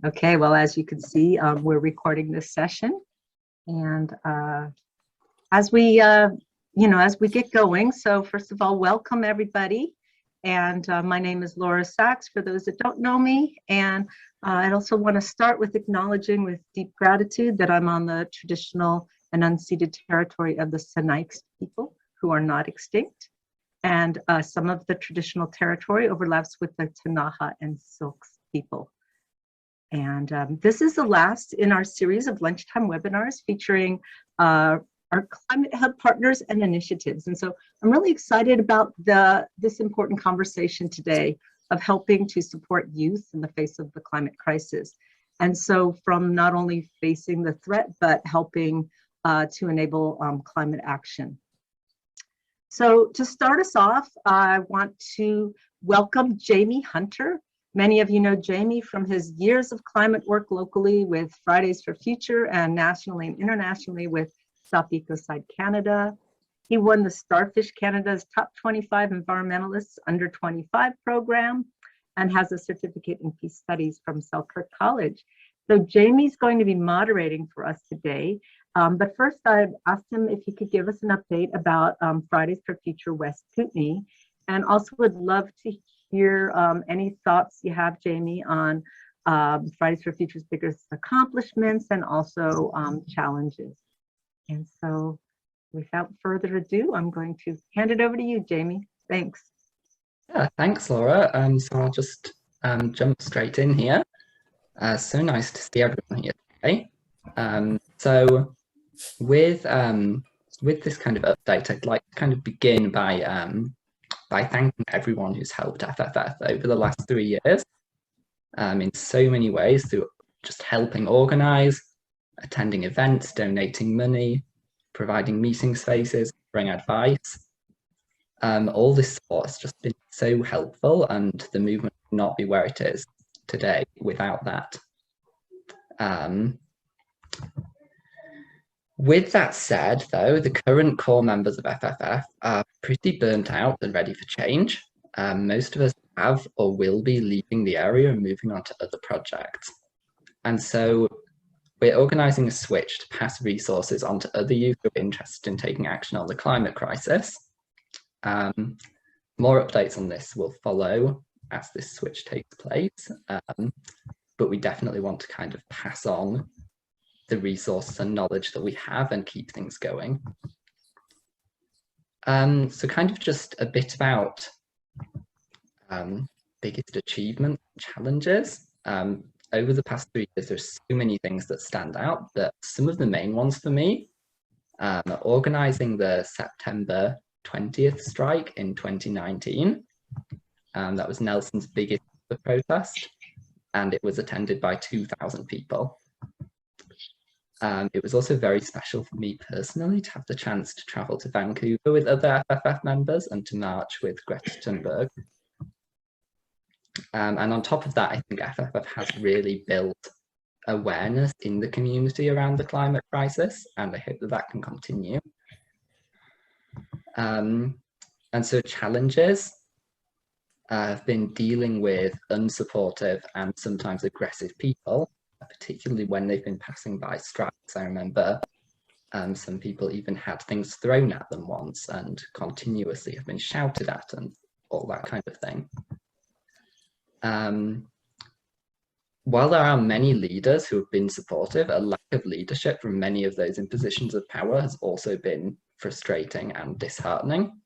Okay, well, as you can see, we're recording this session, and as we, as we get going, so first of all, welcome everybody. And my name is Laura Sachs, for those that don't know me. And I also want to start with acknowledging with deep gratitude that I'm on the traditional and unceded territory of the Sinixt people, who are not extinct. And some of the traditional territory overlaps with the Ktunaxa and Syilx people. And this is the last in our series of lunchtime webinars featuring our Climate Hub partners and initiatives. And so I'm really excited about this important conversation today of helping to support youth in the face of the climate crisis. And so from not only facing the threat, but helping to enable climate action. So to start us off, I want to welcome Jamie Hunter. Many of you know Jamie from his years of climate work locally with Fridays for Future and nationally and internationally with Stop Ecocide Canada. He won the Starfish Canada's Top 25 Environmentalists Under 25 program and has a certificate in peace studies from Selkirk College. So Jamie's going to be moderating for us today. But first I've asked him if he could give us an update about Fridays for Future West Kootenay, and also would love to hear any thoughts you have, Jamie, on Fridays for Future's biggest accomplishments and also challenges. And so without further ado, I'm going to hand it over to you, Jamie. Thanks. Yeah, thanks, Laura. So I'll just jump straight in here. So nice to see everyone here today. So with this kind of update, I'd like to kind of begin by thanking everyone who's helped FFF over the last 3 years in so many ways, through just helping organise, attending events, donating money, providing meeting spaces, offering advice. All this support has just been so helpful, and the movement would not be where it is today without that. With that said, though, the current core members of FFF are pretty burnt out and ready for change. Most of us have or will be leaving the area and moving on to other projects. And so we're organising a switch to pass resources on to other youth who are interested in taking action on the climate crisis. More updates on this will follow as this switch takes place, but we definitely want to kind of pass on the resources and knowledge that we have and keep things going. So kind of just a bit about biggest achievements, challenges. Over the past 3 years, there's so many things that stand out, but some of the main ones for me, organising the September 20th strike in 2019. That was Nelson's biggest protest, and it was attended by 2,000 people. It was also very special for me personally to have the chance to travel to Vancouver with other FFF members and to march with Greta Thunberg. And on top of that, I think FFF has really built awareness in the community around the climate crisis, and I hope that that can continue. And so challenges have been dealing with unsupportive and sometimes aggressive people, particularly when they've been passing by strikes. I remember some people even had things thrown at them once and continuously have been shouted at and all that kind of thing. While there are many leaders who have been supportive, a lack of leadership from many of those in positions of power has also been frustrating and disheartening.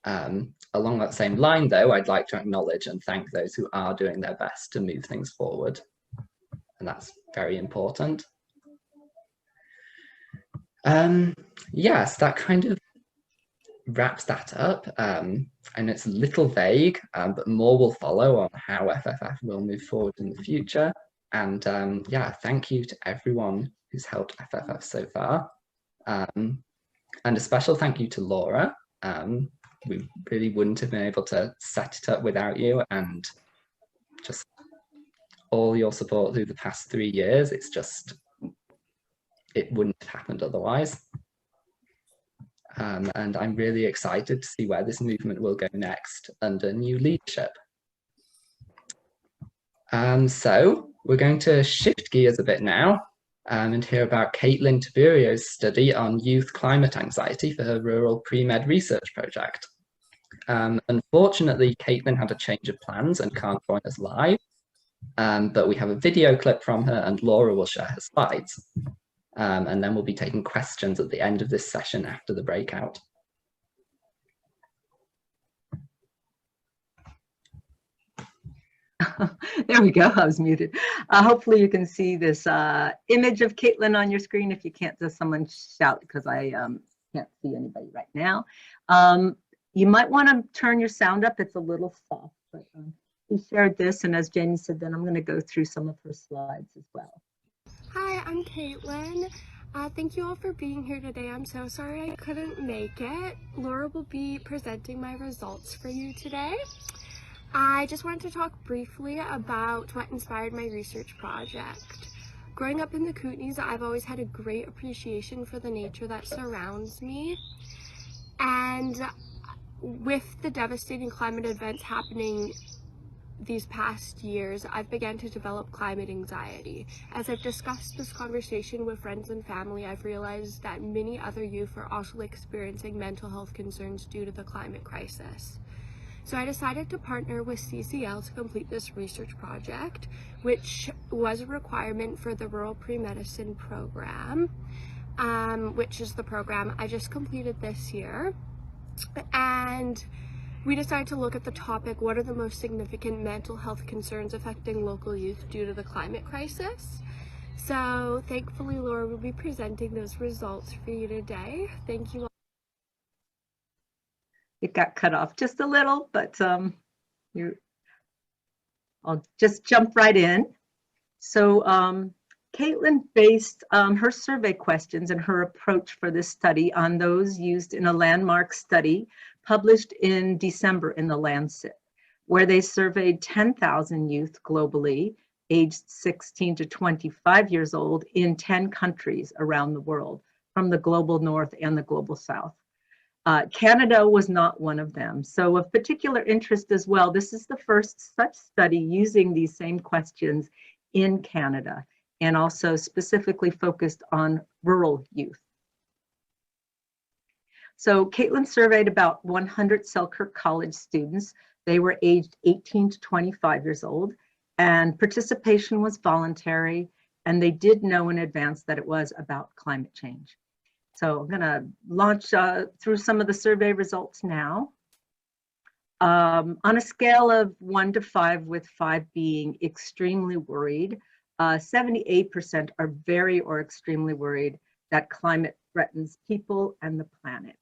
Along that same line, though, I'd like to acknowledge and thank those who are doing their best to move things forward. And that's very important. Yes, that kind of wraps that up. And it's a little vague, but more will follow on how FFF will move forward in the future. And yeah, thank you to everyone who's helped FFF so far. And a special thank you to Laura. We really wouldn't have been able to set it up without you, and just all your support through the past 3 years. It's just, it wouldn't have happened otherwise. And I'm really excited to see where this movement will go next under new leadership. So we're going to shift gears a bit now and hear about Kaitlyn Taburiaux's study on youth climate anxiety for her rural pre-med research project. Unfortunately, Kaitlyn had a change of plans and can't join us live, but we have a video clip from her and Laura will share her slides. And then we'll be taking questions at the end of this session after the breakout. There we go, I was muted. Hopefully you can see this image of Kaitlyn on your screen. If you can't, just someone shout because I can't see anybody right now. You might want to turn your sound up, it's a little soft, but we shared this, and as Jenny said, then I'm going to go through some of her slides as well. Hi, I'm Kaitlyn. Thank you all for being here today. I'm so sorry I couldn't make it. Laura will be presenting my results for you today. I just wanted to talk briefly about what inspired my research project. Growing up in the Kootenays, I've always had a great appreciation for the nature that surrounds me. And with the devastating climate events happening these past years, I've begun to develop climate anxiety. As I've discussed this conversation with friends and family, I've realized that many other youth are also experiencing mental health concerns due to the climate crisis. So I decided to partner with CCL to complete this research project, which was a requirement for the Rural Pre-Medicine program, which is the program I just completed this year. And we decided to look at the topic, what are the most significant mental health concerns affecting local youth due to the climate crisis? So thankfully, Laura will be presenting those results for you today. Thank you all. It got cut off just a little, but I'll just jump right in. So Kaitlyn based her survey questions and her approach for this study on those used in a landmark study published in December in the Lancet, where they surveyed 10,000 youth globally, aged 16 to 25 years old in 10 countries around the world, from the global north and the global south. Canada was not one of them. So of particular interest as well, this is the first such study using these same questions in Canada, and also specifically focused on rural youth. So Kaitlyn surveyed about 100 Selkirk College students. They were aged 18 to 25 years old, and participation was voluntary, and they did know in advance that it was about climate change. So I'm going to launch through some of the survey results now. On a scale of 1 to 5, with 5 being extremely worried, 78% are very or extremely worried that climate threatens people and the planet.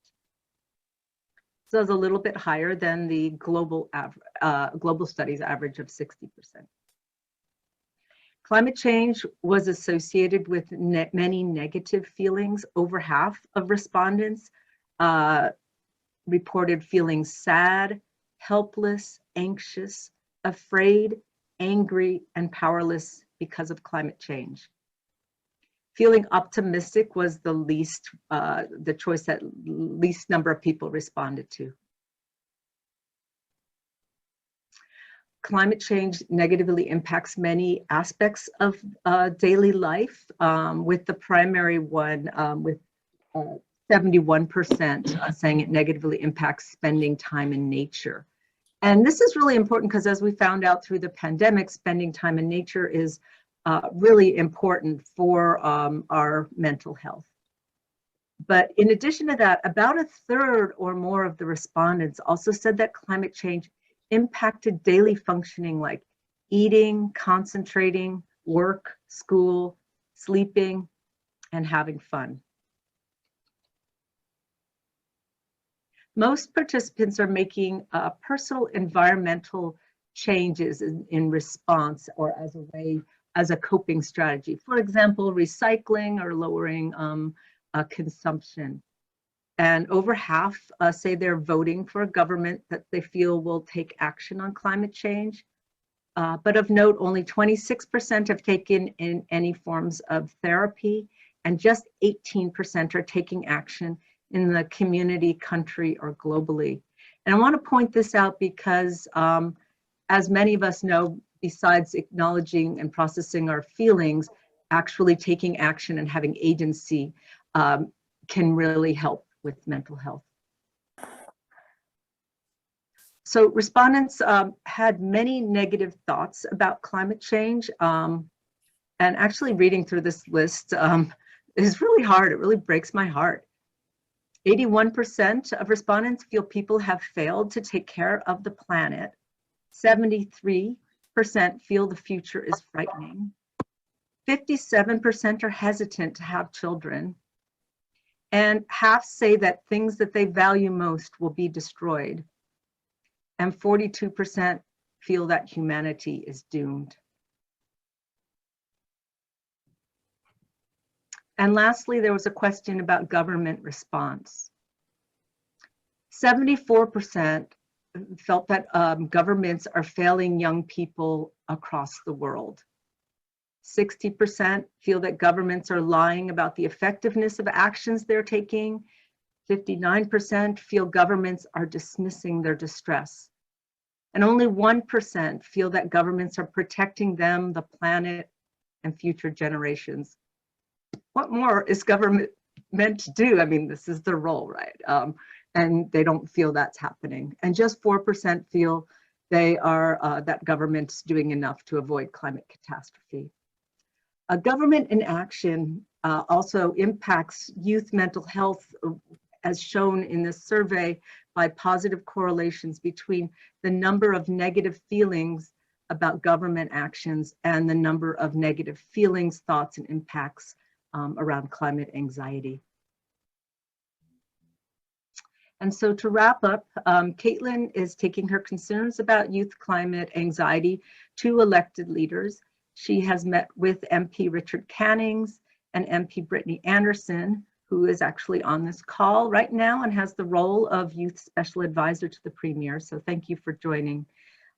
So it's a little bit higher than the global studies average of 60%. Climate change was associated with many negative feelings. Over half of respondents reported feeling sad, helpless, anxious, afraid, angry, and powerless because of climate change. Feeling optimistic was the choice that least number of people responded to. Climate change negatively impacts many aspects of daily life, with the primary one with 71% saying it negatively impacts spending time in nature. And this is really important because, as we found out through the pandemic, spending time in nature is really important for our mental health. But in addition to that, about a third or more of the respondents also said that climate change impacted daily functioning like eating, concentrating, work, school, sleeping, and having fun. Most participants are making personal environmental changes in response or as a coping strategy. For example, recycling or lowering consumption. And over half say they're voting for a government that they feel will take action on climate change. But of note, only 26% have taken in any forms of therapy, and just 18% are taking action in the community, country, or globally. And I want to point this out because, as many of us know, besides acknowledging and processing our feelings, actually taking action and having agency can really help with mental health. So respondents had many negative thoughts about climate change. And actually reading through this list is really hard. It really breaks my heart. 81% of respondents feel people have failed to take care of the planet. 73% feel the future is frightening. 57% are hesitant to have children. And half say that things that they value most will be destroyed. And 42% feel that humanity is doomed. And lastly, there was a question about government response. 74% felt that governments are failing young people across the world. 60% feel that governments are lying about the effectiveness of actions they're taking. 59% feel governments are dismissing their distress. And only 1% feel that governments are protecting them, the planet, and future generations. What more is government meant to do? I mean, this is their role, right? And they don't feel that's happening. And just 4% feel they are that government's doing enough to avoid climate catastrophe. Government inaction also impacts youth mental health, as shown in this survey, by positive correlations between the number of negative feelings about government actions and the number of negative feelings, thoughts, and impacts around climate anxiety. And so to wrap up, Kaitlyn is taking her concerns about youth climate anxiety to elected leaders. She has met with MP Richard Cannings and MP Brittany Anderson, who is actually on this call right now and has the role of Youth Special Advisor to the Premier. So thank you for joining.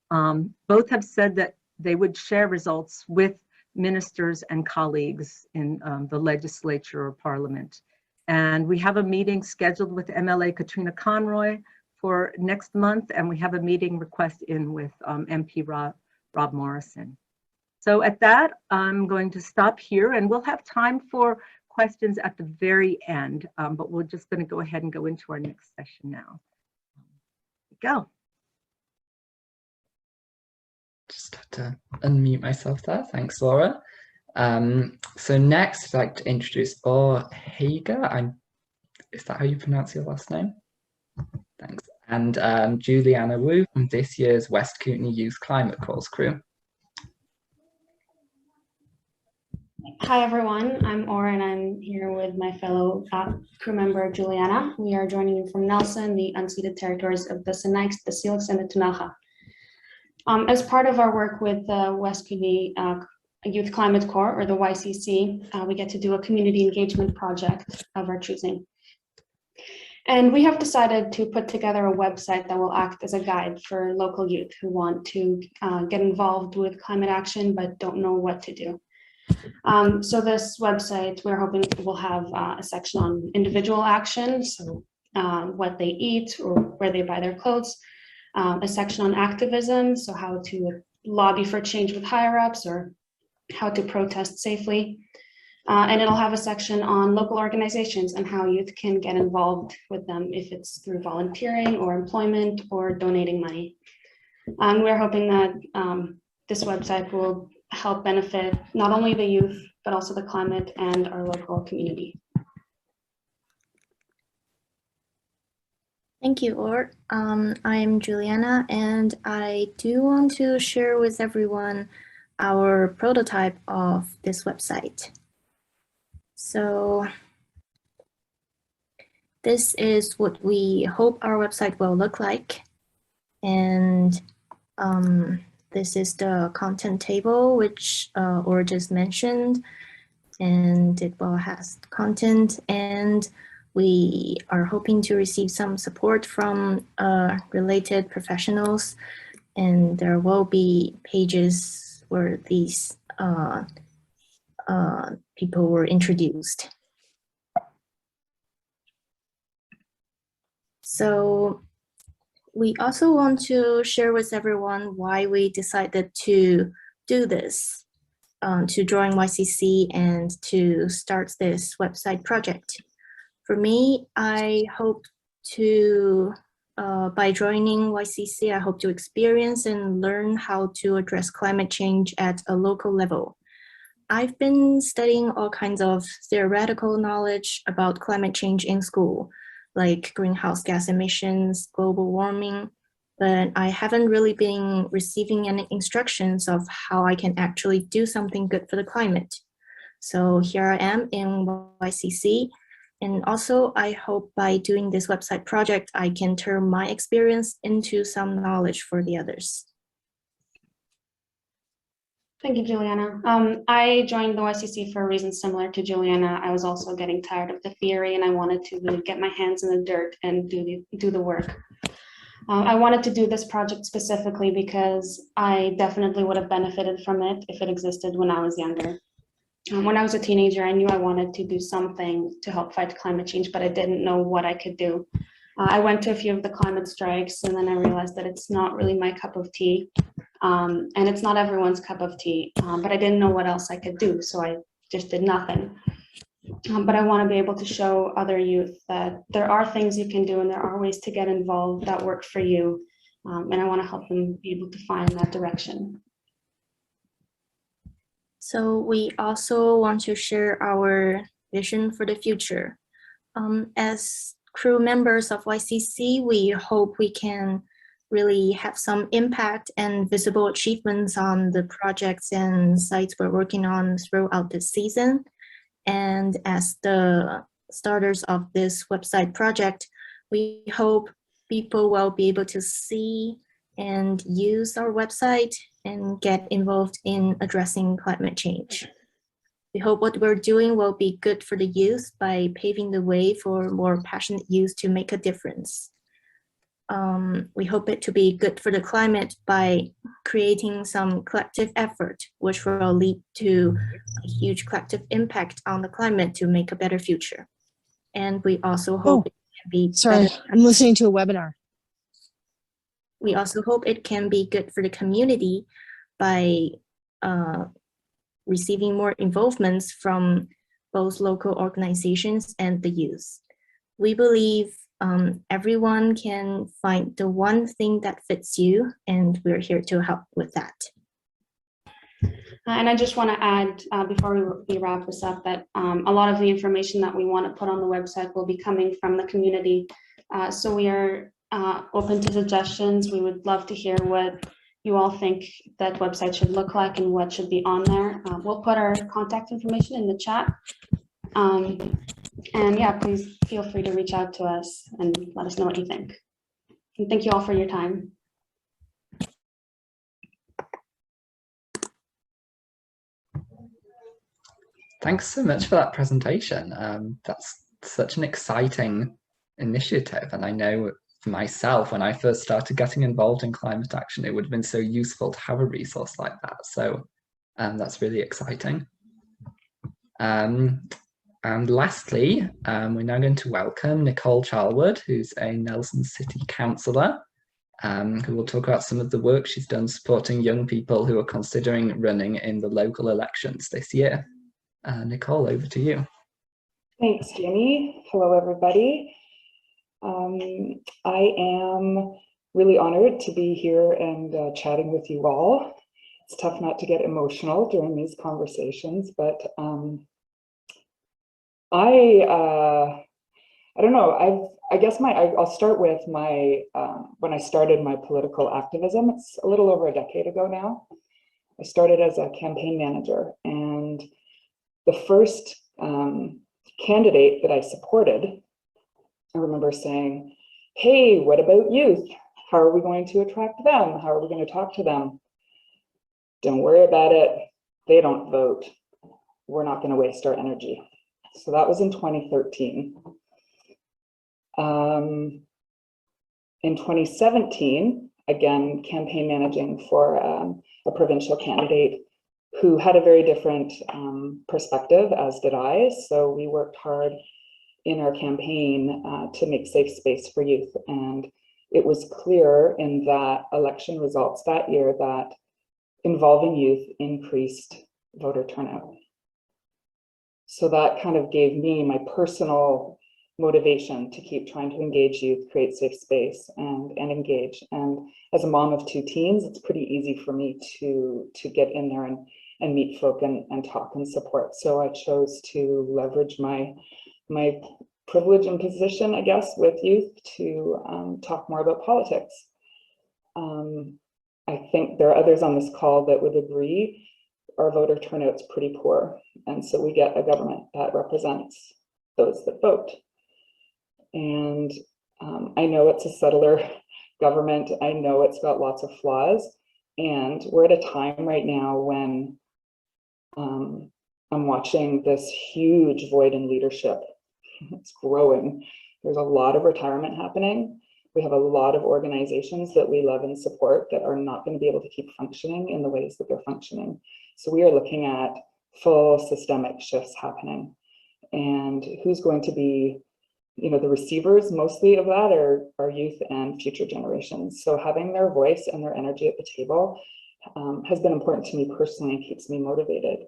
Both have said that they would share results with ministers and colleagues in the legislature or parliament. And we have a meeting scheduled with MLA Katrina Conroy for next month, and we have a meeting request in with MP Rob Morrison. So at that, I'm going to stop here, and we'll have time for questions at the very end, but we're just going to go ahead and go into our next session now. Go. Just have to unmute myself there. Thanks, Laura. So next, I'd like to introduce Hager. Is that how you pronounce your last name? Thanks. And Juliana Wu from this year's West Kootenay Youth Climate Calls crew. Hi everyone, I'm Aura and I'm here with my fellow crew member Juliana. We are joining you from Nelson, the unceded territories of the Sinixt, the Syilx, and the Ktunaxa. As part of our work with the West Kootenay Youth Climate Corps, or the YCC, we get to do a community engagement project of our choosing. And we have decided to put together a website that will act as a guide for local youth who want to get involved with climate action but don't know what to do. So this website, we're hoping will have a section on individual action, so what they eat or where they buy their clothes, a section on activism, so how to lobby for change with higher ups or how to protest safely. And it'll have a section on local organizations and how youth can get involved with them if it's through volunteering or employment or donating money. We're hoping that this website will help benefit not only the youth, but also the climate and our local community. Thank you, Or. I'm Juliana, and I do want to share with everyone our prototype of this website. So this is what we hope our website will look like. And this is the content table, which Or just mentioned, and it will has content, and we are hoping to receive some support from related professionals, and there will be pages where these people were introduced. So We also want to share with everyone why we decided to do this, to join YCC and to start this website project. For me, I hope to, by joining YCC, I hope to experience and learn how to address climate change at a local level. I've been studying all kinds of theoretical knowledge about climate change in school, like greenhouse gas emissions, global warming, but I haven't really been receiving any instructions of how I can actually do something good for the climate. So here I am in YCC. And also, I hope by doing this website project, I can turn my experience into some knowledge for the others. Thank you, Juliana. I joined the YCC for a reason similar to Juliana. I was also getting tired of the theory and I wanted to really get my hands in the dirt and do the work. I wanted to do this project specifically because I definitely would have benefited from it if it existed when I was younger. When I was a teenager, I knew I wanted to do something to help fight climate change, but I didn't know what I could do. I went to a few of the climate strikes and then I realized that it's not really my cup of tea. And it's not everyone's cup of tea, but I didn't know what else I could do, so I just did nothing. But I want to be able to show other youth that there are things you can do and there are ways to get involved that work for you. And I want to help them be able to find that direction. So we also want to share our vision for the future. As crew members of YCC, we hope we can really have some impact and visible achievements on the projects and sites we're working on throughout the season. And as the starters of this website project, we hope people will be able to see and use our website and get involved in addressing climate change. We hope what we're doing will be good for the youth by paving the way for more passionate youth to make a difference. We hope it to be good for the climate by creating some collective effort, which will lead to a huge collective impact on the climate to make a better future. And we also hope it can be Sorry, better. I'm listening to a webinar. We also hope it can be good for the community by receiving more involvements from both local organizations and the youth. We believe everyone can find the one thing that fits you, and we're here to help with that. And I just want to add, before we wrap this up, that a lot of the information that we want to put on the website will be coming from the community. So we are open to suggestions. We would love to hear what you all think that website should look like and what should be on there. We'll put our contact information in the chat. And yeah, please feel free to reach out to us and let us know what you think. And thank you all for your time. Thanks so much for that presentation. That's such an exciting initiative. And I know for myself, when I first started getting involved in climate action, it would have been so useful to have a resource like that. So that's really exciting. And lastly, we're now going to welcome Nicole Charlwood, who's a Nelson City Councilor, who will talk about some of the work she's done supporting young people who are considering running in the local elections this year. Nicole, over to you. Thanks, Jamie. Hello, everybody. I am really honored to be here and chatting with you all. It's tough not to get emotional during these conversations, but I don't know. I guess I'll start with my when I started my political activism. It's a little over a decade ago now. I started as a campaign manager, and the first candidate that I supported, I remember saying, "Hey, what about youth? How are we going to attract them? How are we going to talk to them? Don't worry about it. They don't vote. We're not going to waste our energy." So that was in 2013. In 2017, again, campaign managing for a provincial candidate who had a very different perspective, as did I. So we worked hard in our campaign to make safe space for youth. And it was clear in that election results that year that involving youth increased voter turnout. So that kind of gave me my personal motivation to keep trying to engage youth, create safe space, and engage. And as a mom of 2 teens, it's pretty easy for me to get in there and meet folk and talk and support. So I chose to leverage my privilege and position, I guess, with youth to talk more about politics. I think there are others on this call that would agree our voter turnout's pretty poor. And so we get a government that represents those that vote. And I know it's a settler government. I know it's got lots of flaws. And we're at a time right now when I'm watching this huge void in leadership. It's growing. There's a lot of retirement happening. We have a lot of organizations that we love and support that are not going to be able to keep functioning in the ways that they're functioning. So we are looking at full systemic shifts happening. And who's going to be, you know, the receivers mostly of that are youth and future generations. So having their voice and their energy at the table has been important to me personally and keeps me motivated.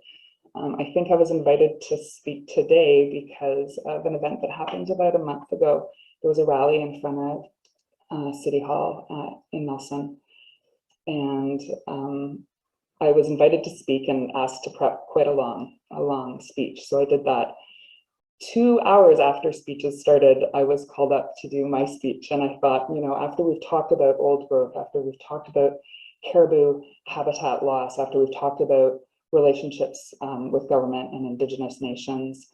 I think I was invited to speak today because of an event that happened about a month ago. There was a rally in front of City Hall in Nelson. And I was invited to speak and asked to prep quite a long speech. So I did that. 2 hours after speeches started, I was called up to do my speech. And I thought, you know, after we've talked about old growth, after we've talked about caribou habitat loss, after we've talked about relationships with government and Indigenous nations,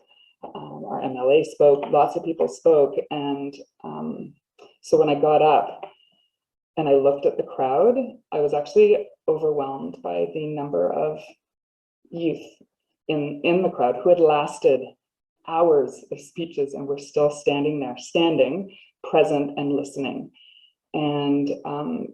our MLA spoke, lots of people spoke. And so when I got up and I looked at the crowd, I was actually overwhelmed by the number of youth in the crowd who had lasted hours of speeches and were still standing there, present and listening. And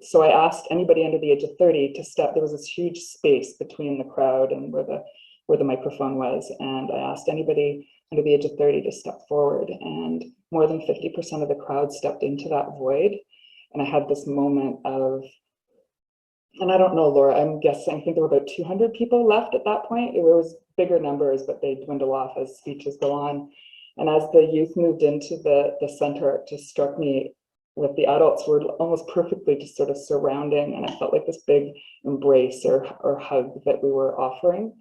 so I asked anybody under the age of 30 to step. There was this huge space between the crowd and where the microphone was. And I asked anybody under the age of 30 to step forward. And more than 50% of the crowd stepped into that void. And I had this moment of, and I don't know, Laura, I'm guessing, I think there were about 200 people left at that point. It was bigger numbers, but they dwindle off as speeches go on. And as the youth moved into the center, it just struck me with the adults were almost perfectly just sort of surrounding. And I felt like this big embrace or hug that we were offering.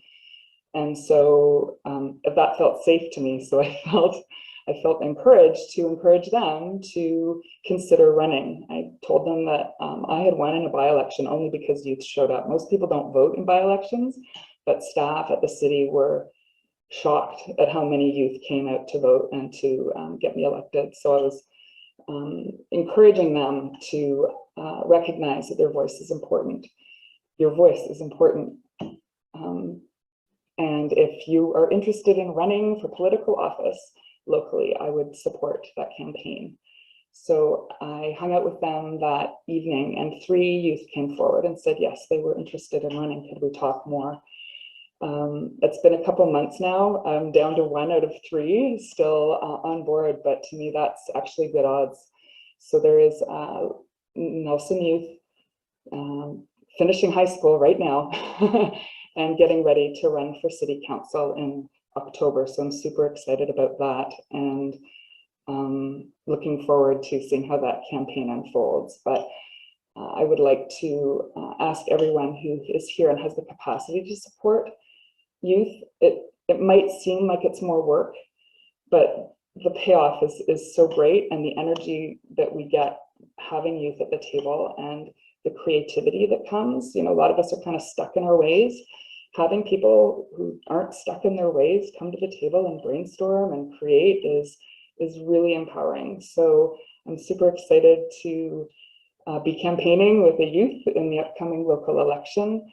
And so that felt safe to me. So I felt encouraged to encourage them to consider running. I told them that I had won in a by-election only because youth showed up. Most people don't vote in by-elections, but staff at the city were shocked at how many youth came out to vote and to get me elected. So I was encouraging them to recognize that their voice is important. Your voice is important. And if you are interested in running for political office locally, I would support that campaign. So I hung out with them that evening and 3 youth came forward and said, yes, they were interested in running. Could we talk more? It's been a couple months now. I'm down to 1 out of 3 still on board, but to me, that's actually good odds. So there is Nelson youth finishing high school right now and getting ready to run for city council in October. So I'm super excited about that and looking forward to seeing how that campaign unfolds. But I would like to ask everyone who is here and has the capacity to support youth. It might seem like it's more work, but the payoff is so great, and the energy that we get having youth at the table and the creativity that comes. You know, a lot of us are kind of stuck in our ways. Having people who aren't stuck in their ways come to the table and brainstorm and create is really empowering. So I'm super excited to be campaigning with the youth in the upcoming local election.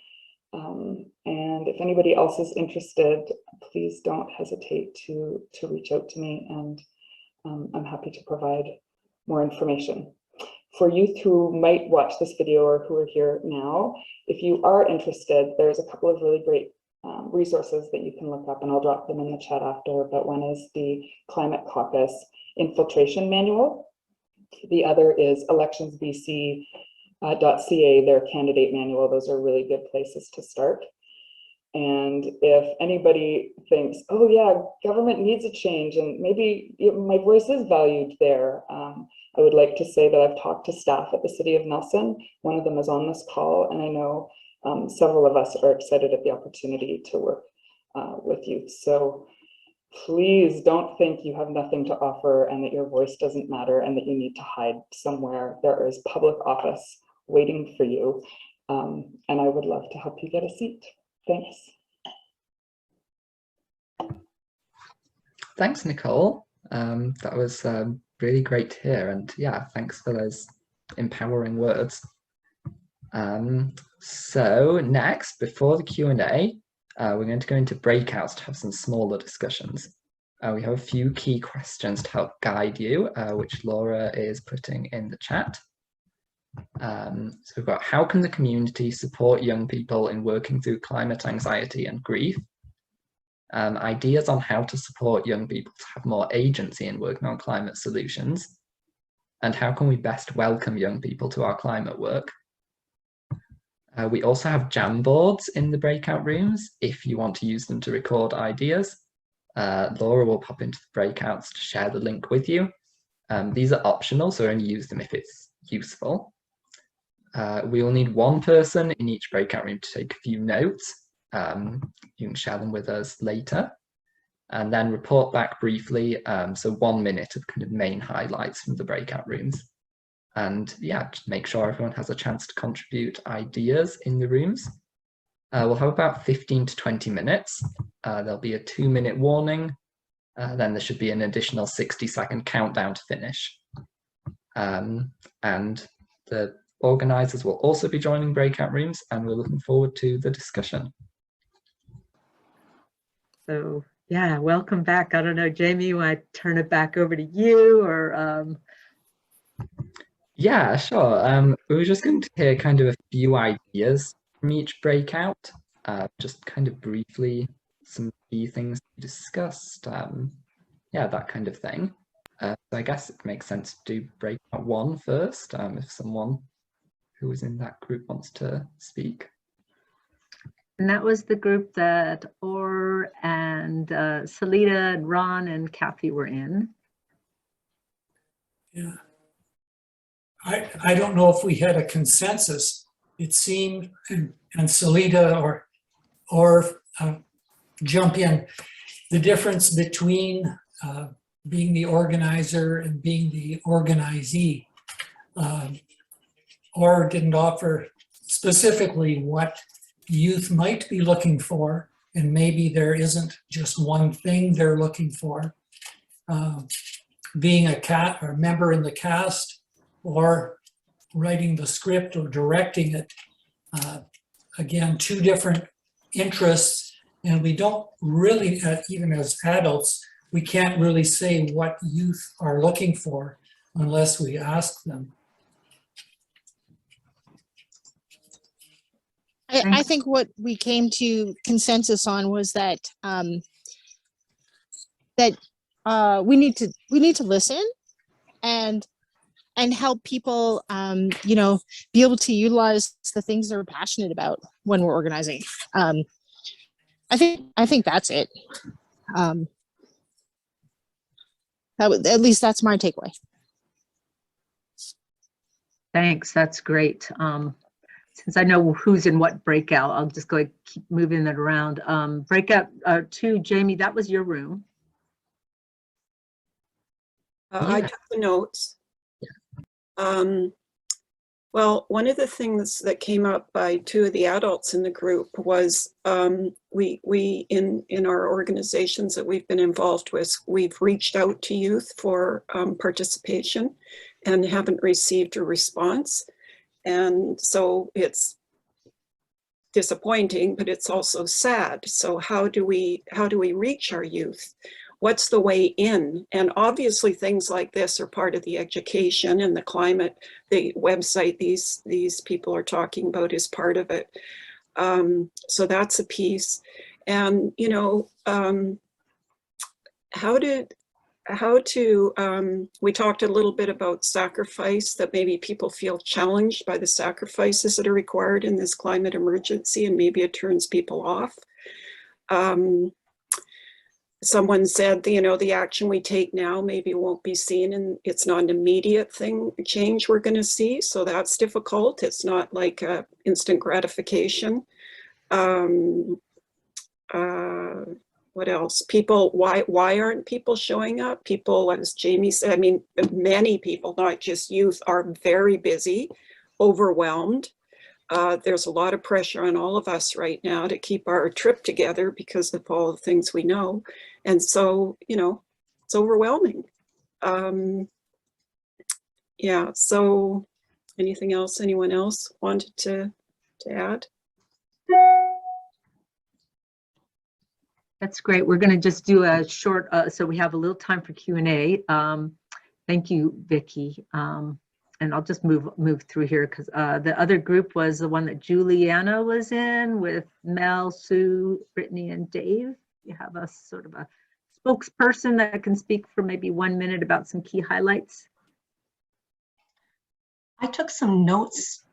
And if anybody else is interested, please don't hesitate to reach out to me, and I'm happy to provide more information. For youth who might watch this video or who are here now, if you are interested, there's a couple of really great resources that you can look up, and I'll drop them in the chat after, but one is the Climate Caucus Infiltration Manual. The other is electionsbc.ca, their candidate manual. Those are really good places to start. And if anybody thinks, oh yeah, government needs a change and maybe my voice is valued there, I would like to say that I've talked to staff at the City of Nelson. One of them is on this call, and I know several of us are excited at the opportunity to work with youth. So please don't think you have nothing to offer and that your voice doesn't matter and that you need to hide somewhere. There is public office waiting for you, and I would love to help you get a seat. Thanks. Thanks, Nicole. That was really great to hear, and yeah, thanks for those empowering words. So next, before the Q&A, we're going to go into breakouts to have some smaller discussions. We have a few key questions to help guide you, which Laura is putting in the chat. So we've got, how can the community support young people in working through climate anxiety and grief? Ideas on how to support young people to have more agency in working on climate solutions. And how can we best welcome young people to our climate work? We also have Jamboards in the breakout rooms if you want to use them to record ideas. Laura will pop into the breakouts to share the link with you. These are optional, so only use them if it's useful. We will need one person in each breakout room to take a few notes. You can share them with us later. And then report back briefly, so 1 minute of kind of main highlights from the breakout rooms. And yeah, just make sure everyone has a chance to contribute ideas in the rooms. We'll have about 15 to 20 minutes. There'll be a 2-minute warning. Then there should be an additional 60-second countdown to finish. And the organisers will also be joining breakout rooms, and we're looking forward to the discussion. So yeah, welcome back. I don't know, Jamie, you want to turn it back over to you, or? Yeah, sure. We were just going to hear kind of a few ideas from each breakout, just kind of briefly some key things discussed. Yeah, that kind of thing. So I guess it makes sense to do breakout 1 first, if someone who was in that group wants to speak. And that was the group that Orr and Salita and Ron and Kathy were in. Yeah. I don't know if we had a consensus. It seemed, and Salita or jump in, the difference between being the organizer and being the organizee. Or didn't offer specifically what youth might be looking for, and maybe there isn't just one thing they're looking for. Being a member in the cast, or writing the script or directing it. Again, 2 different interests, and we don't really, even as adults, we can't really say what youth are looking for unless we ask them. I think what we came to consensus on was that we need to listen and help people, you know, be able to utilize the things they're passionate about when we're organizing. I think that's it. At least that's my takeaway. Thanks, that's great. Since I know who's in what breakout, I'll just go ahead and keep moving it around. Breakout 2, Jamie, that was your room. I took the notes. Well, one of the things that came up by 2 of the adults in the group was we in our organizations that we've been involved with, we've reached out to youth for participation and haven't received a response. And so it's disappointing, but it's also sad. So how do we reach our youth? What's the way in? And obviously things like this are part of the education, and the climate, the website these people are talking about is part of it. So that's a piece. And, you know, how did how to, we talked a little bit about sacrifice, that maybe people feel challenged by the sacrifices that are required in this climate emergency, and maybe it turns people off. Someone said, you know, the action we take now maybe won't be seen, and it's not an immediate change we're going to see. So that's difficult. It's not like a instant gratification. What else? People, why aren't people showing up? People, as Jamie said, I mean, many people, not just youth, are very busy, overwhelmed. There's a lot of pressure on all of us right now to keep our trip together because of all the things we know. And so, you know, it's overwhelming. Yeah, so anything else, anyone else wanted to add? That's great. We're going to just do a short, so we have a little time for Q&A. Thank you, Vicki. And I'll just move through here because the other group was the one that Juliana was in with Mel, Sue, Brittany, and Dave. You have a sort of a spokesperson that can speak for maybe 1 minute about some key highlights. I took some notes.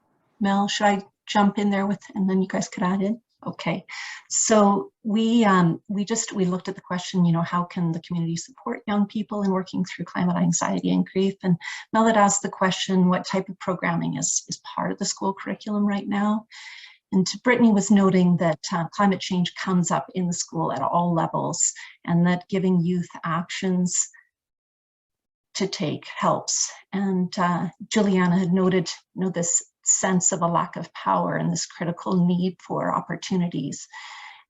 Mel, should I jump in there with, and then you guys could add in? Okay, so we looked at the question, you know, how can the community support young people in working through climate anxiety and grief? And Mel had asked the question, what type of programming is part of the school curriculum right now? And Brittany was noting that climate change comes up in the school at all levels, and that giving youth actions to take helps. And Juliana had noted, you know, this sense of a lack of power and this critical need for opportunities.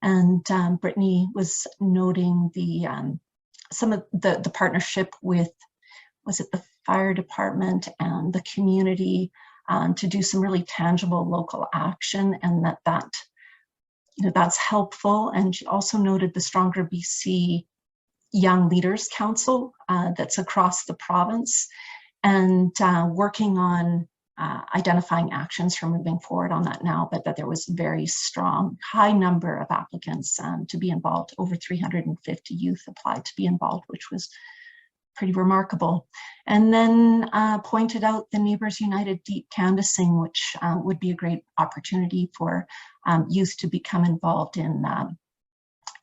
And Brittany was noting the some of the partnership with, was it the fire department and the community to do some really tangible local action, and that you know, that's helpful. And she also noted the Stronger BC Young Leaders Council that's across the province, and working on identifying actions for moving forward on that now, but that there was a very strong, high number of applicants to be involved. Over 350 youth applied to be involved, which was pretty remarkable. And then pointed out the Neighbours United deep canvassing, which would be a great opportunity for youth to become involved in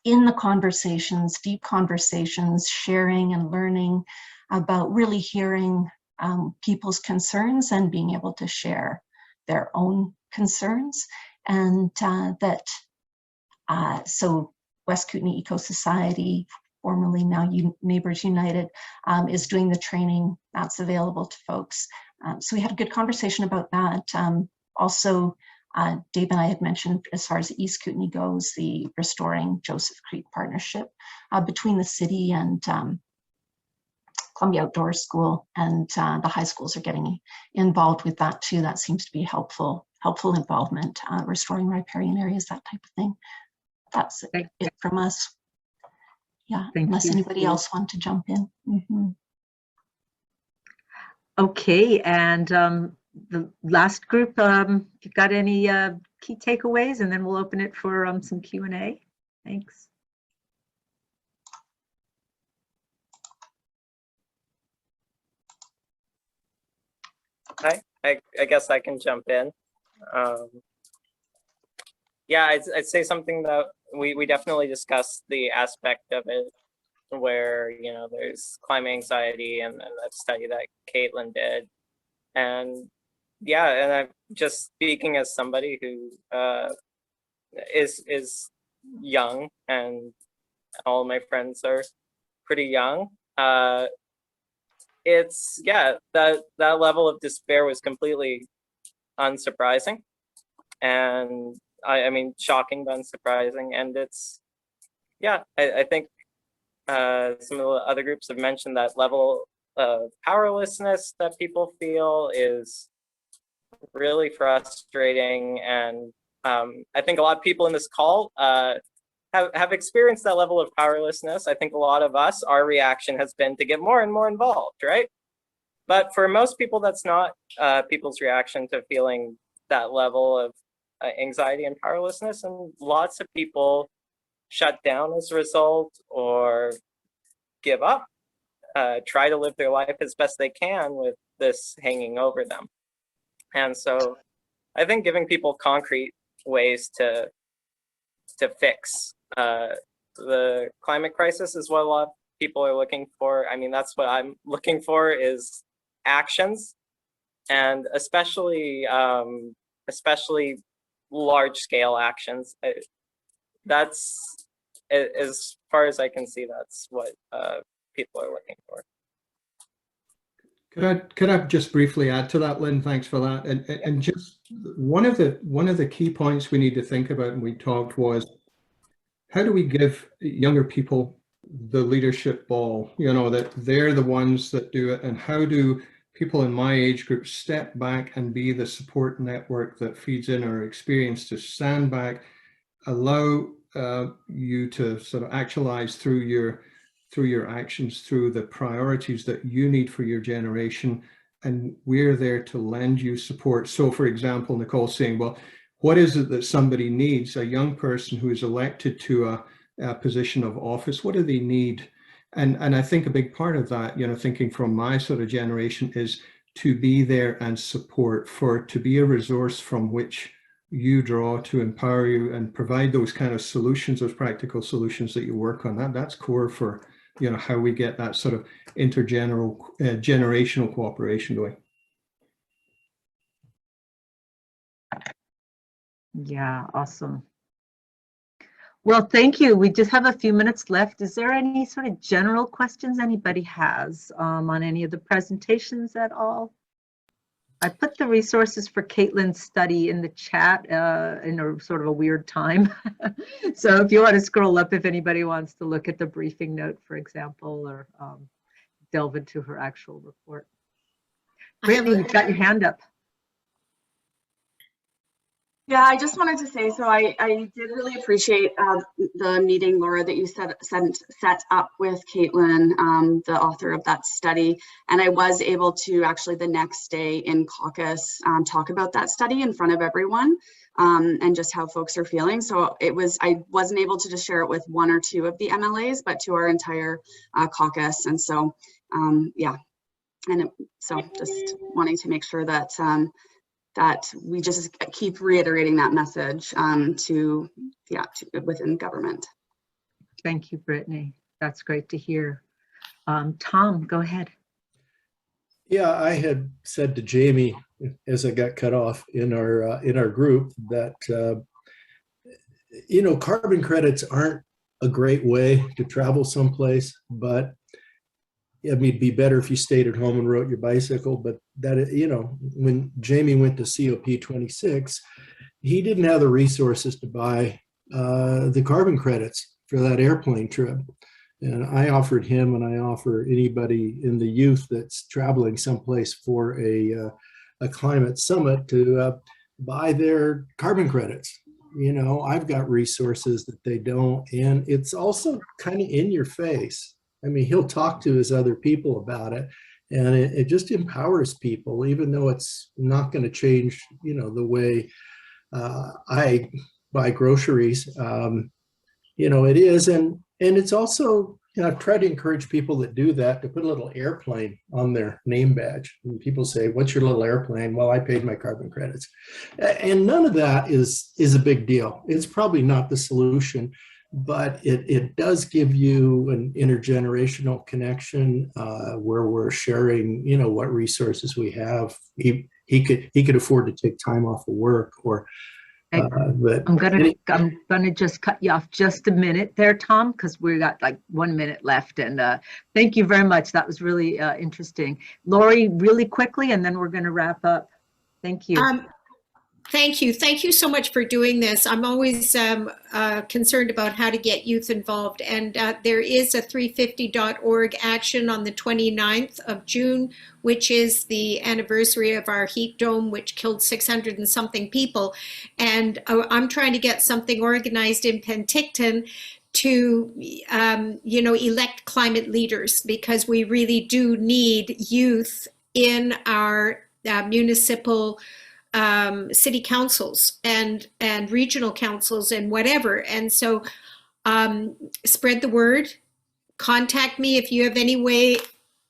the conversations, deep conversations, sharing and learning about really hearing people's concerns and being able to share their own concerns. And so West Kootenay Eco Society, formerly now Neighbours United, is doing the training that's available to folks. So we had a good conversation about that. Also, Dave and I had mentioned, as far as East Kootenay goes, the Restoring Joseph Creek partnership between the city and Columbia Outdoor School, and the high schools are getting involved with that too. That seems to be helpful involvement, restoring riparian areas, that type of thing. That's it from us. Yeah, unless anybody else want to jump in. Mm-hmm. Okay, and the last group, if you've got any key takeaways, and then we'll open it for some Q&A. Thanks. Hi, I guess I can jump in. Yeah, I'd say something that we definitely discussed the aspect of it where, you know, there's climate anxiety and that study that Kaitlyn did. And yeah, and I'm just speaking as somebody who is young, and all my friends are pretty young. It's, yeah, that level of despair was completely unsurprising, and I mean, shocking but unsurprising. And it's, yeah, I think some of the other groups have mentioned that level of powerlessness that people feel is really frustrating. And I think a lot of people in this call have experienced that level of powerlessness. I think a lot of us, our reaction has been to get more and more involved, right? But for most people, that's not people's reaction to feeling that level of anxiety and powerlessness. And lots of people shut down as a result or give up. try to live their life as best they can with this hanging over them. And so I think giving people concrete ways to fix the climate crisis is what a lot of people are looking for. I mean, that's what I'm looking for, is actions, and especially large scale actions. That's, as far as I can see, that's what people are looking for. Could I just briefly add to that, Lynn? Thanks for that. And just one of the key points we need to think about, and we talked, was how do we give younger people the leadership ball, you know, that they're the ones that do it, and how do people in my age group step back and be the support network that feeds in our experience, to stand back, allow you to sort of actualize through your actions, through the priorities that you need for your generation, and we're there to lend you support. So for example, Nicole's saying, well, what is it that somebody needs? A young person who is elected to a position of office, what do they need? And I think a big part of that, you know, thinking from my sort of generation, is to be there and support, to be a resource from which you draw to empower you and provide those kind of solutions, those practical solutions that you work on. That's core for, you know, how we get that sort of generational cooperation going. Yeah, awesome. Well, thank you. We just have a few minutes left. Is there any sort of general questions anybody has on any of the presentations at all? I put the resources for Kaitlyn's study in the chat in a sort of a weird time. So if you want to scroll up, if anybody wants to look at the briefing note, for example, or delve into her actual report. Brittany, you've got your hand up. Yeah, I just wanted to say, so I did really appreciate the meeting, Laura, that you set up with Kaitlyn, the author of that study. And I was able to actually the next day in caucus talk about that study in front of everyone and just how folks are feeling. So I wasn't able to just share it with one or two of the MLAs, but to our entire caucus. And so, yeah, and so just wanting to make sure that that we just keep reiterating that message to within government. Thank you, Brittany. That's great to hear. Tom, go ahead. Yeah, I had said to Jamie as I got cut off in our group that you know, carbon credits aren't a great way to travel someplace, but I mean, it'd be better if you stayed at home and rode your bicycle. But that, you know, when Jamie went to COP26, he didn't have the resources to buy the carbon credits for that airplane trip. And I offered him, and I offer anybody in the youth that's traveling someplace for a climate summit to buy their carbon credits. You know, I've got resources that they don't, and it's also kind of in your face. I mean, he'll talk to his other people about it, and it just empowers people, even though it's not going to change, you know, the way I buy groceries. You know, it is, and it's also, you know, I've tried to encourage people that do that to put a little airplane on their name badge. And people say, "What's your little airplane?" Well, I paid my carbon credits, and none of that is a big deal. It's probably not the solution. But it does give you an intergenerational connection where we're sharing, you know, what resources we have. He could afford to take time off of work, or. But I'm gonna just cut you off just a minute there, Tom, because we got like 1 minute left. And thank you very much. That was really interesting. Lori, really quickly, and then we're gonna wrap up. Thank you. Thank you. Thank you so much for doing this. I'm always concerned about how to get youth involved. And there is a 350.org action on the 29th of June, which is the anniversary of our heat dome, which killed 600 and something people. And I'm trying to get something organized in Penticton to, you know, elect climate leaders, because we really do need youth in our municipal city councils and regional councils and whatever. And so spread the word. Contact me if you have any way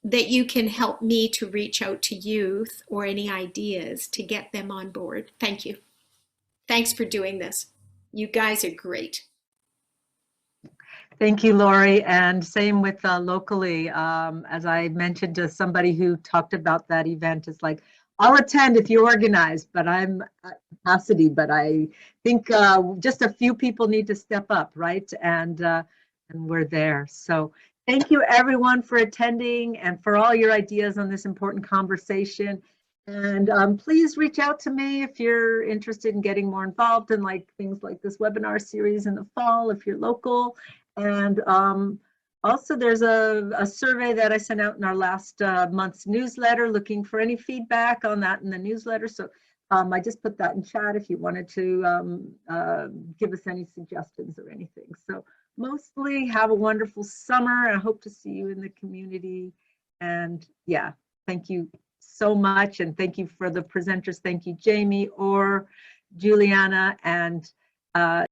that you can help me to reach out to youth or any ideas to get them on board. Thank you. Thanks for doing this. You guys are great. Thank you, Lori, and same with locally. As I mentioned to somebody who talked about that event, it's like, I'll attend if you organize, but I'm at capacity. But I think just a few people need to step up, right? And we're there. So thank you, everyone, for attending and for all your ideas on this important conversation. And please reach out to me if you're interested in getting more involved in like things like this webinar series in the fall, if you're local. And also there's a survey that I sent out in our last month's newsletter, looking for any feedback on that in the newsletter. So I just put that in chat if you wanted to give us any suggestions or anything. So mostly have a wonderful summer. I hope to see you in the community. And yeah, thank you so much. And thank you for the presenters. Thank you, Jamie or Juliana, and